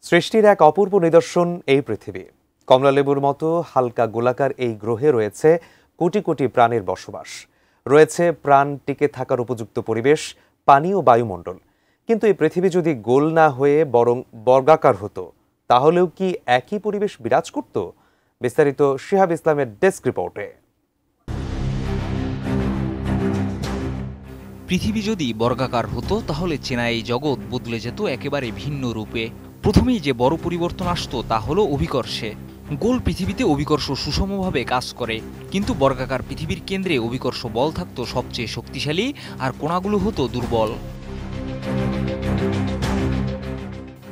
সৃষ্টির এক অপূর্ব নিদর্শন এই পৃথিবী। কমলালেবুর মতো হালকা গোলাকার এই গ্রহে রয়েছে কোটি কোটি প্রাণের বসবাস, রয়েছে প্রাণ টিকে থাকার উপযুক্ত পরিবেশ, পানি ও বায়ুমণ্ডল। কিন্তু এই পৃথিবী যদি গোল না হয়ে বরং বর্গাকার হতো, তাহলেও কি একই পরিবেশ বিরাজ করত? বিস্তারিত শিহাব ইসলামের ডেস্ক রিপোর্টে। পৃথিবী যদি বর্গাকার হতো তাহলে চেনা এই জগৎ বদলে যেত একেবারে ভিন্ন রূপে। প্রথমেই যে বড় পরিবর্তন আসতো তা হলো অভিকর্ষে। গোল পৃথিবীতে অভিকর্ষ সুষমভাবে কাজ করে, কিন্তু বর্গাকার পৃথিবীর কেন্দ্রে অভিকর্ষ বল থাকতো সবচেয়ে শক্তিশালী, আর কোণাগুলো হতো দুর্বল।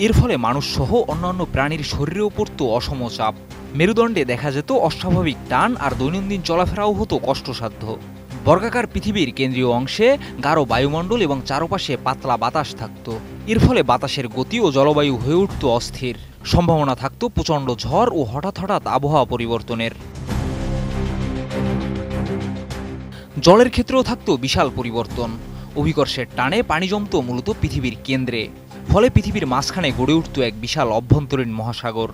এর ফলে মানুষ সহ অন্যান্য প্রাণীর শরীরেও পড়তো অসম চাপ। মেরুদণ্ডে দেখা যেত অস্বাভাবিক টান, আর দৈনন্দিন চলাফেরাও হতো কষ্টসাধ্য। বর্গাকার পৃথিবীর কেন্দ্রীয় অংশে গাঢ় বায়ুমণ্ডল এবং চারপাশে পাতলা বাতাস থাকত। এর ফলে বাতাসের গতি ও জলবায়ু হয়ে উঠত অস্থির। সম্ভাবনা থাকত প্রচণ্ড ঝড় ও হঠাৎ হঠাৎ আবহাওয়া পরিবর্তনের। জলের ক্ষেত্রেও থাকত বিশাল পরিবর্তন। অভিকর্ষের টানে পানি জমত মূলত পৃথিবীর কেন্দ্রে, ফলে পৃথিবীর মাঝখানে গড়ে উঠত এক বিশাল অভ্যন্তরীণ মহাসাগর।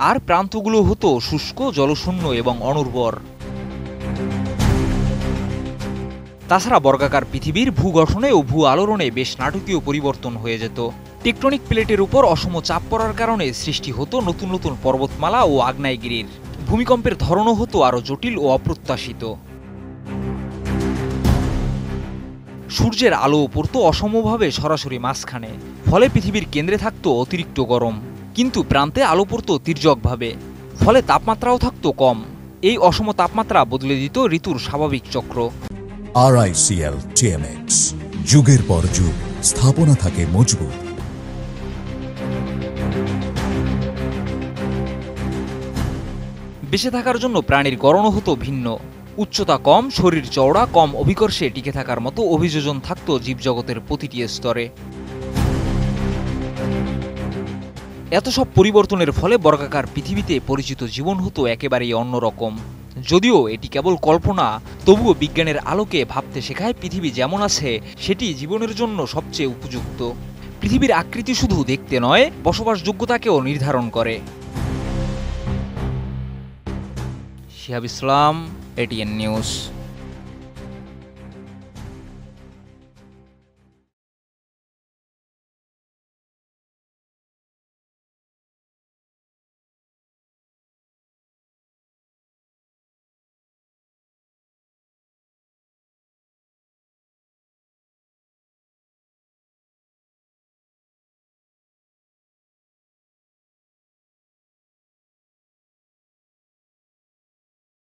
আর প্রান্তগুলো হতো শুষ্ক, জলশূন্য এবং অনুর্বর। তাছাড়া বর্গাকার পৃথিবীর ভূগঠনে ও ভূ আলোড়নে বেশ নাটকীয় পরিবর্তন হয়ে যেত। টেকটনিক প্লেটের উপর অসম চাপ পড়ার কারণে সৃষ্টি হতো নতুন নতুন পর্বতমালা ও আগ্নেয়গিরির। ভূমিকম্পের ধরনও হতো আরও জটিল ও অপ্রত্যাশিত। সূর্যের আলো পড়তো অসমভাবে সরাসরি মাঝখানে, ফলে পৃথিবীর কেন্দ্রে থাকতো অতিরিক্ত গরম, কিন্তু প্রান্তে আলো পড়তো তির্যকভাবে, ফলে তাপমাত্রাও থাকতো কম। এই অসম তাপমাত্রা বদলে দিত ঋতুর স্বাভাবিক চক্র। RICL TMX, যুগের পর যুগ স্থাপনা থাকে মজবুত। বেঁচে থাকার জন্য প্রাণীর গড়নও হতো ভিন্ন। উচ্চতা কম, শরীর চওড়া, কম অভিকর্ষে টিকে থাকার মতো অভিযোজন থাকতো জীবজগতের প্রতিটি স্তরে। এত সব পরিবর্তনের ফলে বর্গাকার পৃথিবীতে পরিচিত জীবন হতো একেবারেই অন্যরকম। যদিও এটি কেবল কল্পনা, তবুও বিজ্ঞানের আলোকে ভাবতে শেখায় পৃথিবী যেমন আছে সেটি জীবনের জন্য সবচেয়ে উপযুক্ত। পৃথিবীর আকৃতি শুধু দেখতে নয়, বসবাসযোগ্যতাকেও নির্ধারণ করে। শিহাব ইসলাম, ATN নিউজ।